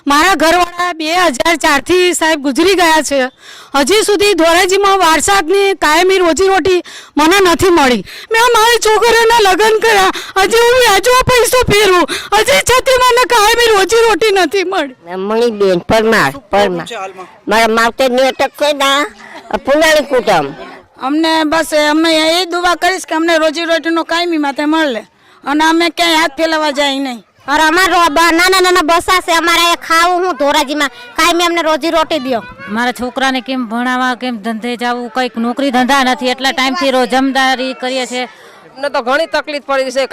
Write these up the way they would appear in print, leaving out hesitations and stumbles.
મારા ઘરવાળા 2004 થી સાહેબ ગુજરી ગયા છે. હજી સુધી ધોરાજીમાં વારસાની કાયમી રોજીરોટી મને નથી મળી. મેં મારી છોકરીઓના લગ્ન કર્યા, હજી હું વ્યાજવા પૈસો ફેરવું, હજી છતાં મને કાયમી રોજીરોટી નથી મળી. મણીબેન પરમાર મારા માવતરની અટક છે ને પુનાળી કુટુંબ. અમને બસ અમે એ દુઆ કરીશ કે અમને રોજીરોટીનો કાયમી માટે મળે અને અમે ક્યાંય હાથ ફેલાવા જાય નહીં. और અમારો નાના નાના બસા છે અમારે ખાવું હું ધોરાજીમાં કાયમી અમને રોજી રોટી દો. મારા છોકરાને કેમ ભણાવવા, કેમ ધંધે જવું, કંઈક નોકરી ધંધા નથી, એટલા ટાઈમથી રોજમદારી કરીએ છીએ. અમને તો ઘણી તકલીફ પડી છે.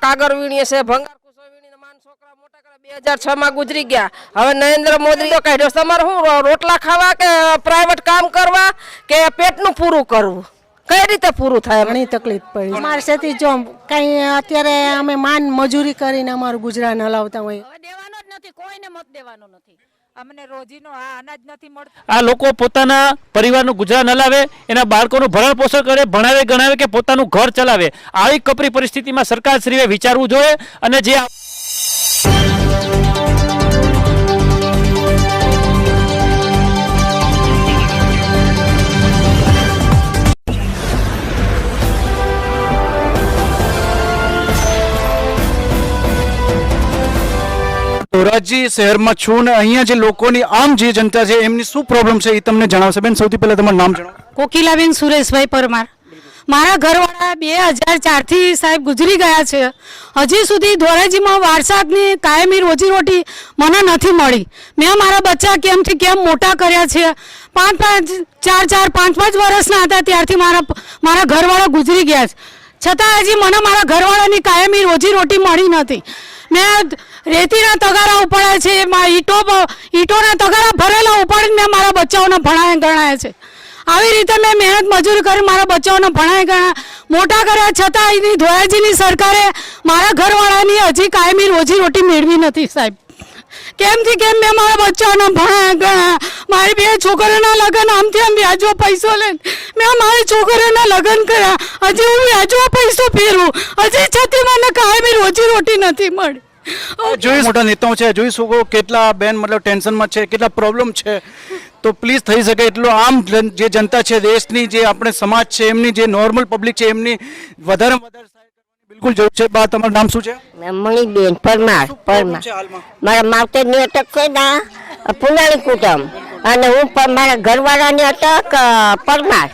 કાગર વીણીએ છે, ભંગાર કુસો વીણીને માન છોકરા મોટા કર્યા. 2006 માં ગુજરી ગયા. હવે નરેન્દ્ર મોદી તો કાઢ્યો. તમારે શું રોટલા ખાવા કે પ્રાઇવેટ કામ કરવા કે પેટનું પૂરું કરવું? કઈ રીતે પૂરું થાય? ઘણી તકલીફ પડી અમારે સેથી જો કઈ અત્યારે અમે માન મજૂરી કરીને અમારું ગુજરાન હલાવતા હોય. દેવાનો જ નથી, કોઈને મત દેવાનો નથી. અમને રોજીનો અનાજ નથી મળતો. આ લોકો પોતાના પરિવારનું ગુજરાન હલાવે, એના બાળકોનું ભરણ પોષણ કરે, ભણાવે ગણાવે કે પોતાનું ઘર ચલાવે. આવી કપરી પરિસ્થિતિમાં સરકારશ્રીએ વિચારવું જોઈએ અને જે ધોરાજી શહેરમાં છું ને અહીંયા જે લોકોની આમ જે જનતા છે એમની શું પ્રોબ્લેમ છે એ તમને જણાવશે. બેન, સૌથી પહેલા તમારું નામ જણાવો. કોકિલાબેન સુરેશભાઈ પરમાર. મારા ઘરવાળા 2004 થી સાહેબ ગુજરી ગયા છે. હજી સુધી ધોરાજીમાં વારસાની કાયમી રોજીરોટી મને નથી મળી. મેં મારા બચ્ચા કેમથી કેમ મોટા કર્યા છે. 5 વર્ષના હતા ત્યારથી મારા ઘરવાળા ગુજરી ગયા છે. છતાં હજી મને મારા ઘરવાળાની કાયમી રોજીરોટી મળી નથી. મેં રેતીના તગારા ઉપાડ્યા છે, ઈંટોના તગારા ભરેલા ઉપાડીને મેં મારા બચ્ચાઓને ભણાય ગણાયા છે. આવી રીતે મેં મહેનત મજૂરી કરી મારા બચ્ચાઓને ભણાય ગણા મોટા કર્યા. છતાં એની ધોરાજીની સરકારે મારા ઘરવાળાની હજી કાયમી રોજીરોટી મેળવી નથી સાહેબ. કેમથી કેમ મેં મારા બચ્ચાઓને ભણાય ગણા. મારી 2 છોકરીઓના લગ્ન આમથી આમ વ્યાજવા પૈસો લઈને મેં મારી છોકરીઓના લગ્ન કર્યા, હજી હું વ્યાજવા પૈસો ફેરવું, હજી છતાં મને કાયમી રોજીરોટી નથી મળી. જોઈ મોટા નેતાઓ છે, જોઈ શકો કેટલા બેન મતલબ ટેન્શનમાં છે, કેટલા પ્રોબ્લેમ છે. તો પ્લીઝ થઈ શકે એટલો આમ જે જનતા છે દેશની, જે આપણે સમાજ છે એમની, જે નોર્મલ પબ્લિક છે એમની વધારે સહાય કરવાની બિલકુલ જરૂર છે. બા, તમારું નામ શું છે? મણીબેન પરમાર મારા માવતરની અટક છે ને પુનાળી કુટુંબ અને હું પણ મારા ઘરવાળાની અટક પરમાર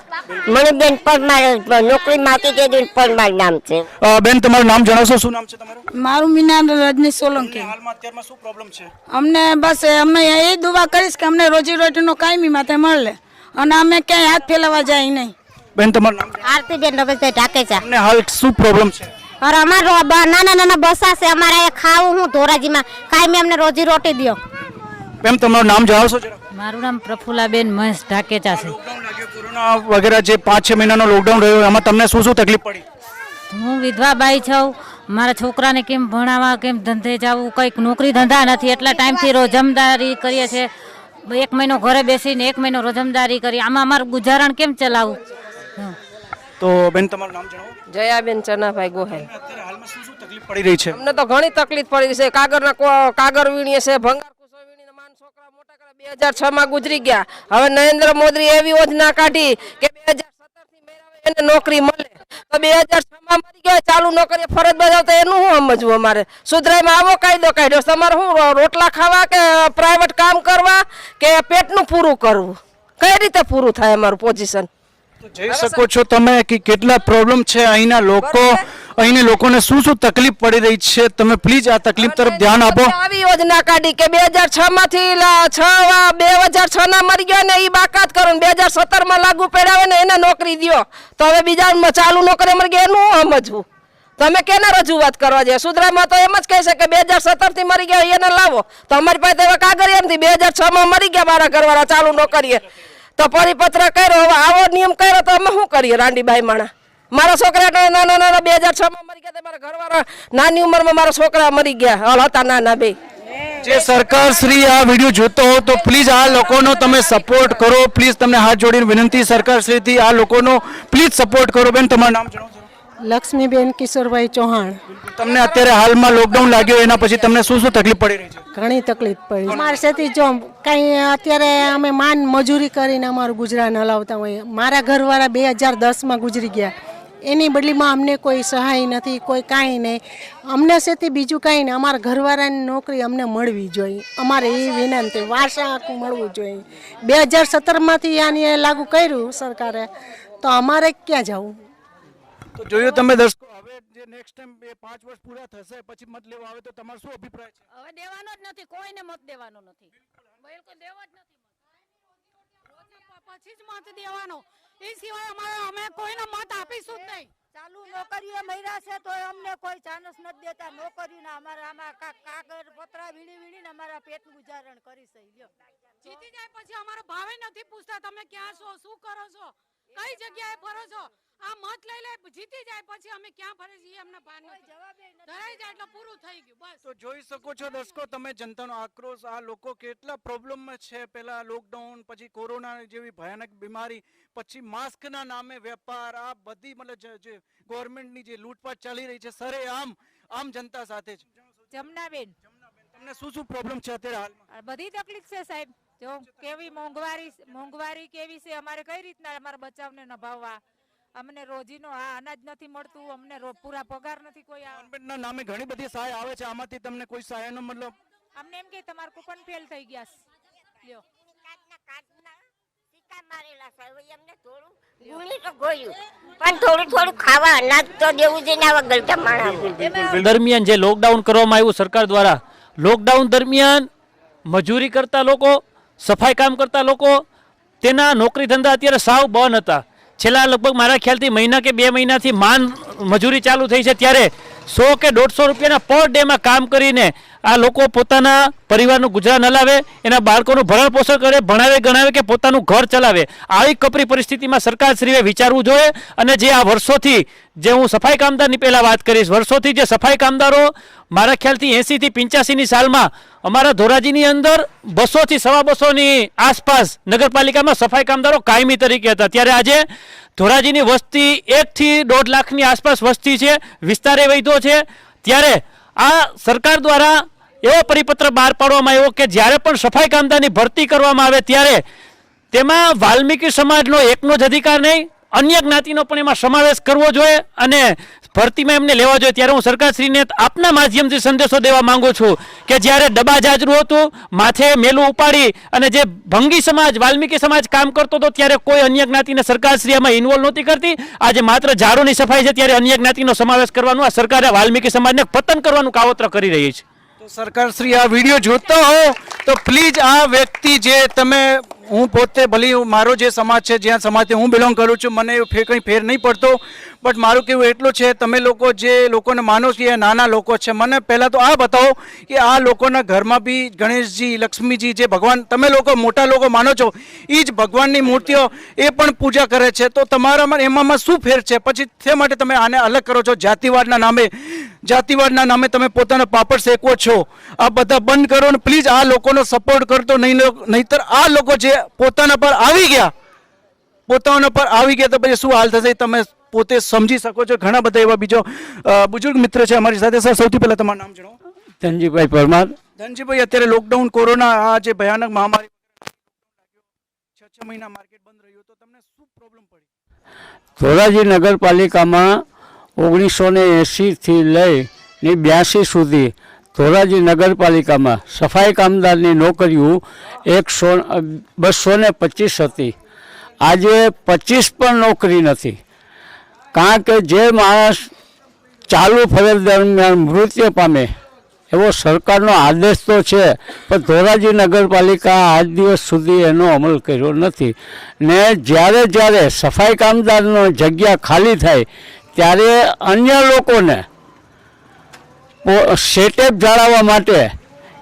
મણીબેન પરમાર નોકરીમાં હતી તે પરમાર નામ છે. બેન, તમારું નામ જણાવશો? શું નામ છે તમારું? મારું મીના રજની સોલંકી. હાલમાં અત્યારમાં શું પ્રોબ્લેમ છે? અમને બસ અમે એ દુઆ કરીશ કે અમને રોજીરોટીનો કાયમી માટે મળે અને અમે ક્યાંય હાથ ફેલાવા જાય નહીં. બેન, તમારું નામ? આરતીબેન રમેશભાઈ ઢાકેચા. તમને હાલ શું પ્રોબ્લેમ છે? और અમારો નાના નાના બસા છે અમારે ખાવું હું ધોરાજીમાં કાયમી અમને રોજી રોટી દો. બેન, તમારું નામ જણાવશો જરા? મારું નામ પ્રફુલાબેન મહેશ ઢાકેચા છે. કોરોના વગેરે જે 5-6 મહિનાનો લોકડાઉન રહ્યો એમાં તમને શું શું તકલીફ પડી? હું વિધવા બાઈ છું. મારા છોકરાને કેમ ભણાવવા, કેમ ધંધે જવું, કંઈક નોકરી ધંધા નથી, એટલા ટાઈમથી રોજમદારી કરીએ છીએ. 1 મહિનો ઘરે બેસીને 1 મહિનો રોજમદારી કરી. આમાં અમારું ગુજારણ કેમ ચલાવવું? તો બેન, તમારું નામ જણાવો. જયાબેન ચનાભાઈ ગોહેલ. અત્યારે હાલમાં શું શું તકલીફ પડી રહી છે? અમને તો ઘણી તકલીફ પડી છે. કાગર વીણીએ છે, ભંગાર કુસો વીણીને માન છોકરા મોટા કર્યા. 2006 માં ગુજરી ગયા. હવે નરેન્દ્ર મોદી એવી યોજના કાઢી કે 2017 થી મેળવે એને નોકરી મળે. તો 2006 માં મરી ગયો, ચાલુ નોકરી ફરજ બજાવતા એનું શું સમજવું? અમારે સુધરાઈમાં આવો કાયદો કાઢ્યો. તમારે શું રોટલા ખાવા કે પ્રાઇવેટ કામ કરવા કે પેટનું પૂરું કરવું? કઈ રીતે પૂરું થાય અમારું પોઝિશન? જોઈ શકો છો તમે કે કેટલા પ્રોબ્લેમ છે અહીંના લોકોને શું શું તકલીફ પડી રહી છે. તમે પ્લીઝ આ તકલીફ તરફ ધ્યાન આપો. આવી યોજના કાઢી કે 2006 માંથી 2006 ના મરી ગયા ને એ બાકાત કરો, 2017 માં લાગુ પડાવે ને એને નોકરી દો. તો હવે બીજા ચાલુ નોકરી મરી ગયા એનું સમજવું? તમે કેને રજૂઆત કરવા જાય? સુધરામાં તો એમ જ કહે છે કે 2017 થી મરી ગયા એને લાવો. તો અમારી પાસે એવા કાગળ એમથી 2006 માં મરી ગયા મારા ઘરવાળા ચાલુ નોકરીએ તો પરિપત્ર કર્યો. હવે આવો નિયમ કર્યો તો અમે શું કરીએ? રાંડીબાઈ માણા મારા છોકરા નાના 2006 માં મરી ગયા. મારા ઘરવાળા નાની ઉંમરમાં મારા છોકરા મરી ગયા હતા નાના બે. જે સરકાર શ્રી આ વિડીયો જોતો હો તો પ્લીઝ આ લોકોનો તમે સપોર્ટ કરો. પ્લીઝ તમને હાથ જોડીને વિનંતી સરકાર શ્રીથી આ લોકોનો પ્લીઝ સપોર્ટ કરો. બેન, તમારું નામ જણાવો. લક્ષ્મીબેન કિશોરભાઈ ચૌહાણ. તમને અત્યારે હાલમાં લોકડાઉન લાગ્યો એના પછી તમને શું શું તકલીફ પડી રહી છે? ઘણી તકલીફ પડી. અમારે સેથી જો કંઈ અત્યારે અમે માન મજૂરી કરીને અમારું ગુજરાન હલાવતા હોઈએ. મારા ઘરવાળા 2010માં ગુજરી ગયા. એની બદલીમાં અમને કોઈ સહાય નથી, કોઈ કાંઈ નહીં. અમને સેથી બીજું કાંઈ નહીં, અમારા ઘરવાળાની નોકરી અમને મળવી જોઈએ. અમારે એ વિનંતી, વારસા આખું મળવું જોઈએ. 2017માંથી આને લાગુ કર્યું સરકારે, તો અમારે ક્યાં જવું? તો જોયું તમે દર્શકો, હવે જે નેક્સ્ટ ટાઈમ 5 વર્ષ પૂરા થશે પછી મત લેવા આવે તો તમારો શું અભિપ્રાય છે? હવે દેવાનો જ નથી, કોઈને મત દેવાનો નથી, બિલકુલ દેવો જ નથી. પછી જ મત દેવાનો, એ સિવાય અમે કોઈને મત આપીશું જ નહીં. ચાલુ નોકરીઓ મળ્યા છે તો અમને કોઈ ચાન્સ નથી દેતા નોકરીના. અમારા આમાં કાગળ પતરા વીણીને અમારા પેટ ગુજારણ કરી છે. જીતી જાય પછી અમારો ભાવે નથી પૂછતા તમે ક્યાં છો, શું કરો છો, કઈ જગ્યાએ ફરો છો. આ મત લઈ લે, જીતી જાય પછી અમે ક્યાં ફરે છીએ અમને ભાન નથી. ધરાઈ જાય એટલે પૂરું થઈ ગયું બસ. તો જોઈ શકો છો દર્શકો તમે જનતાનો આક્રોશ, આ લોકો કેટલા પ્રોબ્લેમમાં છે. પહેલા લોકડાઉન, પછી કોરોના જેવી ભયાનક બીમારી, પછી માસ્કના નામે વેપાર, આ બધી મતલબ જે ગવર્મેન્ટની જે લૂંટપાટ ચાલી રહી છે સરે આમ જનતા સાથે છે. જમનાબેન, તમને શું શું પ્રોબ્લેમ છે અત્યારે હાલમાં? બધી તકલીફ છે સાહેબ. જો કેવી મોંઘવારી કેવી છે, અમારે કઈ રીતના અમારા બચાવને નભાવવા. અમને રોજીનો અનાજ નથી મળતું, અમને પૂરા પગાર નથી. કોઈ ગવર્મેન્ટના નામે ઘણી બધી સહાય આવે છે, આમાંથી તમને કોઈ સહાયનો મતલબ? અમને એમ કે તમારું કૂપન ફેલ થઈ ગયા છે. લ્યો પણ થોડું થોડું ખાવા અનાજ તો દેવું જોઈએ ને આવા ગલતા માણસ. દરમિયાન જે લોકડાઉન કરવામાં આવ્યું સરકાર દ્વારા, લોકડાઉન દરમિયાન મજૂરી કરતા લોકો, સફાઈ કામ કરતા લોકો, તેના નોકરી ધંધા અત્યારે સાવ બંધ હતા. છેલ્લા લગભગ મારા ખ્યાલથી મહિના કે 2 મહિનાથી માન મજૂરી ચાલુ થઈ છે. ત્યારે 100 કે 150 રૂપિયાના પર ડેમાં કામ કરીને આ લોકો પોતાના પરિવારનું ગુજરાન હલાવે, એના બાળકોનું ભરણ પોષણ કરે, ભણાવે ગણાવે કે પોતાનું ઘર ચલાવે. આવી કપરી પરિસ્થિતિમાં સરકારશ્રીએ વિચારવું જોઈએ. અને જે આ વર્ષોથી, જે હું સફાઈ કામદારની પહેલાં વાત કરીશ, વર્ષોથી જે સફાઈ કામદારો મારા ખ્યાલથી 80 થી 85ની સાલમાં અમારા ધોરાજીની અંદર 200 થી 250ની આસપાસ નગરપાલિકામાં સફાઈ કામદારો કાયમી તરીકે હતા. ત્યારે આજે ધોરાજીની વસ્તી 1 થી 1.5 લાખની આસપાસ વસ્તી છે, વિસ્તારે વધ્યો છે. ત્યારે આ સરકાર દ્વારા એવો પરિપત્ર બહાર પાડવામાં આવ્યો કે જ્યારે પણ સફાઈ કામદારની ભરતી કરવામાં આવે ત્યારે તેમાં વાલ્મીકી સમાજનો એકનો જ અધિકાર નહીં, અન્ય જ્ઞાતિનો પણ એમાં સમાવેશ કરવો જોઈએ અને ભરતીમાં એમને લેવા જોઈએ. ત્યારે હું સરકારશ્રીને આપના માધ્યમથી સંદેશો દેવા માંગુ છું કે જ્યારે ડબ્બા જાજરું હતું, માથે મેલું ઉપાડી અને જે ભંગી સમાજ, વાલ્મીકી સમાજ કામ કરતો હતો, ત્યારે કોઈ અન્ય જ્ઞાતિને સરકારશ્રી આમાં ઇન્વોલ્વ નહોતી કરતી. આજે માત્ર ઝાડુની સફાઈ છે, ત્યારે અન્ય જ્ઞાતિનો સમાવેશ કરવાનું આ સરકારે વાલ્મીકી સમાજને પતન કરવાનું કાવતરા કરી રહી છે. તો સરકારશ્રી આ વિડીયો જોતા હો તો પ્લીઝ આ વ્યક્તિ જે તમે, હું પોતે ભલે મારો જે સમાજ છે, જ્યાં સમાજથી હું બિલોંગ કરું છું, મને કંઈ ફેર નહીં પડતો. બટ મારું કેવું એટલું છે, તમે લોકો જે લોકોને માનો છો એ નાના લોકો છે. મને પહેલાં તો આ બતાવો કે આ લોકોના ઘરમાં બી ગણેશજી, લક્ષ્મીજી, જે ભગવાન તમે લોકો મોટા લોકો માનો છો, એ જ ભગવાનની મૂર્તિઓ એ પણ પૂજા કરે છે. તો તમારામાં એમાં શું ફેર છે? પછી તે માટે તમે આને અલગ કરો છો. જાતિવાદના નામે તમે પોતાનો પાપડ શેકવો છો. આ બધા બંધ કરો ને પ્લીઝ આ લોકોનો સપોર્ટ કરતો નહીંતર આ લોકો જે પોતાના પર આવી ગયા તો પછી શું હાલ થશે તમે પોતે સમજી શકો છો. ઘણા બધા એવા બીજો બુજુર્ગ મિત્ર છે અમારી સાથે. સર, સૌથી પહેલા તમારું નામ જણાવો. ધનજીભાઈ પરમાર. ધનજીભાઈ, અત્યારે લોકડાઉન, કોરોના, આ જે ભયાનક મહામારી 6 મહિના માર્કેટ બંધ રહ્યું, તો તમને શું પ્રોબ્લેમ પડી? ધોરાજી નગરપાલિકામાં 1980 થી લઈને 82 સુધી ધોરાજી નગરપાલિકામાં સફાઈ કામદારની નોકરીઓ 225 હતી. આજે 25 પણ નોકરી નથી. કારણ કે જે માણસ ચાલુ ફરજ દરમિયાન મૃત્યુ પામે એવો સરકારનો આદેશ તો છે, પણ ધોરાજી નગરપાલિકા આજ દિવસ સુધી એનો અમલ કર્યો નથી. ને જ્યારે સફાઈ કામદારનો જગ્યા ખાલી થાય ત્યારે અન્ય લોકોને સેટેપ જાળવવા માટે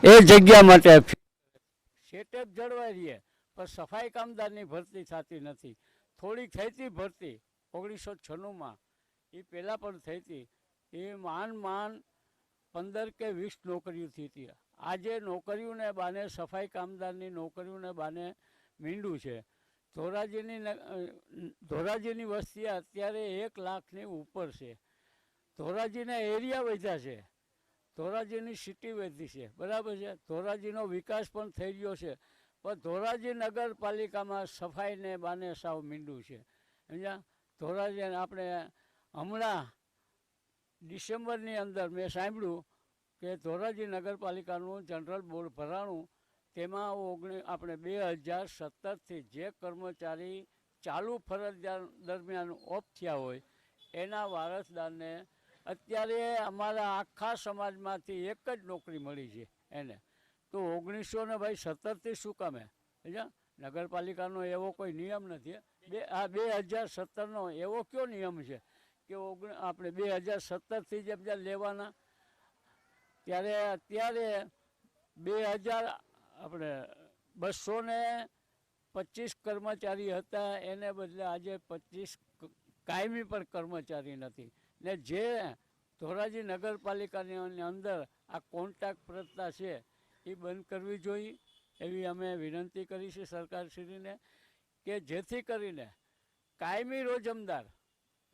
એ જગ્યા માટે સેટેપ જળવાઈ રહીએ, પણ સફાઈ કામદારની ભરતી થતી નથી. થોડીક થઈ હતી ભરતી 1996માં, એ પહેલાં પણ થઈ હતી. એ માંડ 15 કે 20 નોકરીઓ થઈ હતી. આજે નોકરીઓને બાને, સફાઈ કામદારની નોકરીઓને બાને મીંડું છે. ધોરાજીની વસ્તી અત્યારે 1 લાખની ઉપર છે. ધોરાજીના એરિયા વધ્યા છે, ધોરાજીની સિટી વધી છે, બરાબર છે, ધોરાજીનો વિકાસ પણ થઈ ગયો છે, પણ ધોરાજી નગરપાલિકામાં સફાઈને બાને સાવ મીંડું છે. સમજ્યા? ધોરાજી આપણે હમણાં ડિસેમ્બરની અંદર મેં સાંભળ્યું કે ધોરાજી નગરપાલિકાનું જનરલ બોર્ડ ભરાણું, તેમાં આપણે 2017થી જે કર્મચારી ચાલુ ફરજ દરમિયાન ઓફ થયા હોય એના વારસદારને અત્યારે અમારા આખા સમાજમાંથી એક જ નોકરી મળી છે એને. તો 1917થી શું કામે? સમજ્યા? નગરપાલિકાનો એવો કોઈ નિયમ નથી. આ 2017નો એવો કયો નિયમ છે કે આપણે 2017થી જ બધા લેવાના? ત્યારે અત્યારે 225 કર્મચારી હતા, એને બદલે આજે 25 કાયમી પર કર્મચારી નથી. ને જે ધોરાજી નગરપાલિકાની અંદર આ કોન્ટ્રાક્ટ પ્રથા છે એ બંધ કરવી જોઈએ એવી અમે વિનંતી કરી છે સરકારશ્રીને, કે જેથી કરીને કાયમી રોજમદાર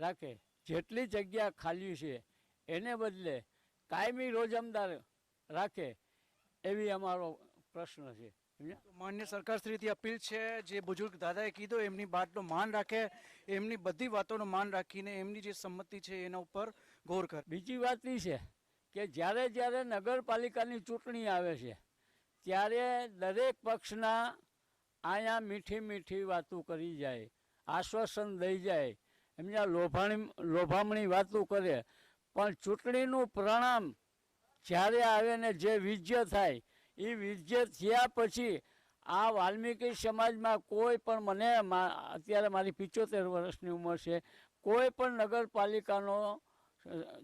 રાખે. જેટલી જગ્યા ખાલી છે એને બદલે કાયમી રોજમદાર રાખે એવી અમારો પ્રશ્ન છે. માન્ય સરકારશ્રીથી અપીલ છે, જે બુજુર્ગ દાદાએ કીધું એમની વાતનો માન રાખે, એમની બધી વાતોનું માન રાખીને એમની જે સંમતિ છે એના ઉપર ગૌર કરે. બીજી વાત એ છે કે જ્યારે જ્યારે નગરપાલિકાની ચૂંટણી આવે છે ત્યારે દરેક પક્ષના અહીંયા મીઠી મીઠી વાતો કરી જાય, આશ્વાસન દઈ જાય, એમના લોભામણી વાતો કરે, પણ ચૂંટણીનું પરિણામ જ્યારે આવે ને જે વિજય થાય એ વિજય થયા પછી આ વાલ્મીકી સમાજમાં કોઈ પણ, મને અત્યારે મારી 75 વર્ષની ઉંમર છે, કોઈ પણ નગરપાલિકાનો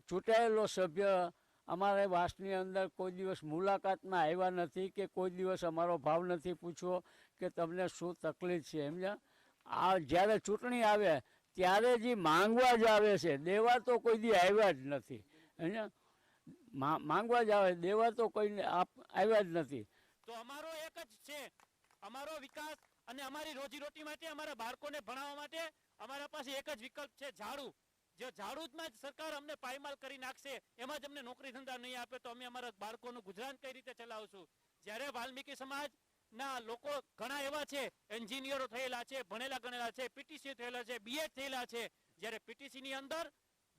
ચૂંટાયેલો સભ્ય અમારે વાસની અંદર કોઈ દિવસ મુલાકાતમાં આવ્યા નથી કે કોઈ દિવસ અમારો ભાવ નથી પૂછ્યો કે તમને શું તકલીફ છે. સમજ્યા? આ જ્યારે ચૂંટણી આવે ત્યારે જે માંગવા જ આવે છે, દેવા તો કોઈ દી આવ્યા જ નથી. સમજ્યા? માંગવા જ આવે, દેવા તો કોઈને આવ્યા જ નથી. તો અમારો એક જ છે, અમારો વિકાસ અને અમારી રોજીરોટી માટે, અમારા બાળકોને ભણાવવા માટે અમારા પાસે એક જ વિકલ્પ છે, ઝાડુ. જો ઝાડુમાં જ સરકાર અમને પાયમાલ કરી નાખશે, એમાં જ અમને નોકરી ધંધા નહીં આપે તો અમે અમારા બાળકોનું ગુજરાન કઈ રીતે ચલાવશું? જ્યારે વાલ્મીકી સમાજના લોકો ઘણા એવા છે, એન્જિનિયરો થયેલા છે, ભણેલા ગણેલા છે, પીટીસી થયેલા છે, બીએડ થયેલા છે, જ્યારે પીટીસીની અંદર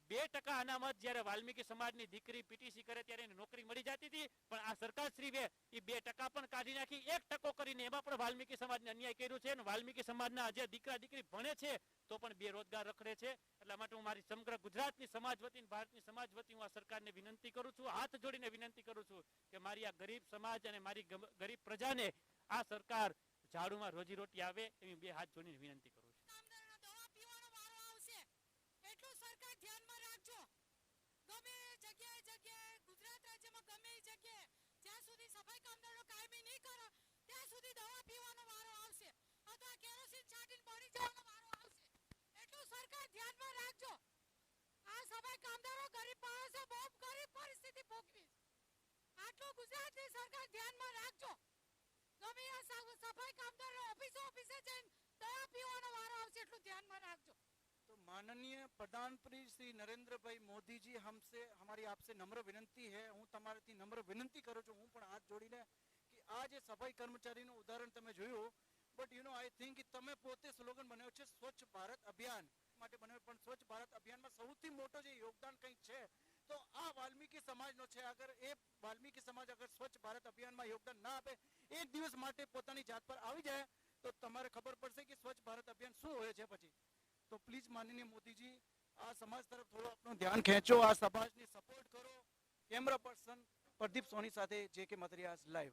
2% અનામત જ્યારે વાલ્મીકી સમાજની દીકરી પીટીસી કરે ત્યારે એને નોકરી મળી જતી હતી, પણ આ સરકારશ્રીએ એ 2% પણ કાઢી નાખી, 1% કરીને એમાં પણ વાલ્મીકી સમાજને અન્યાય કર્યું છે. અને વાલ્મીકી સમાજના જે દીકરા દીકરી ભણે છે તો પણ બેરોજગાર રખડે છે. એટલા માટે હું મારી સમગ્ર ગુજરાતની સમાજ વતી, ભારતની સમાજ વતી હું આ સરકારને વિનંતી કરું છું, હાથ જોડીને વિનંતી કરું છું કે મારી આ ગરીબ સમાજ અને મારી ગરીબ પ્રજાને આ સરકાર ઝાડુમાં રોજીરોટી આવે એવી 2 હાથ જોડીને વિનંતી કરું છું. એટલું સરકાર ધ્યાનમાં રાખજો. ગમે જગ્યાએ ગુજરાત રાજ્યમાં ગમે એ જગ્યાએ જ્યાં સુધી સફાઈ કામદારો કાયમી નહીં કરો ત્યાં સુધી દવા પીવાનો વારો આવશે અથવા કેરોસીન છાંટીને બળી જવાનો વારો આવશે. એટલું સરકાર ધ્યાનમાં રાખજો. આ સફાઈ કામદારો ગરીબ માણસો બહુ ગરીબ પરિસ્થિતિ ભોગવી. આટલું ગુજરાતની સરકાર ધ્યાનમાં રાખજો. ગમે આ સફાઈ કામદારો ઓફિસે જઈને દવા પીવાનો વારો આવશે, એટલું ધ્યાનમાં રાખજો. तो माननीय प्रधानमंत्री श्री नरेंद्र भाई मोदी जी हमारी आपसे नम्र विनंती है, हूँ तमाराथी नम्र विनंती करूँ छूँ, हूँ पण हाथ जोड़ीने कि आ जे सफाई कर्मचारीનું ઉદાહરણ તમે જોયું, but you know I think કે તમે પોતે સ્લોગન બનાવ્યો છે સ્વચ્છ ભારત અભિયાન માટે બનાવ્યો, પણ સ્વચ્છ ભારત અભિયાનમાં સૌથી મોટો જે યોગદાન કંઈક છે તો આ વાલ્મીકી સમાજનો છે. અગર એ વાલ્મીકી સમાજ અગર સ્વચ્છ ભારત અભિયાનમાં યોગદાન ના આપે, એક દિવસ માટે પોતાની જાત પર આવી જાય તો તમારે ખબર પડશે કે સ્વચ્છ ભારત અભિયાન શું હોય છે પછી. तो प्लीज माननीय मोदी जी आ समाज तरफ थोड़ा अपना ध्यान खेचो, आ समाज ने सपोर्ट करो. कैमरा पर्सन प्रदीप सोनी साथे JK मदरियास लाइव.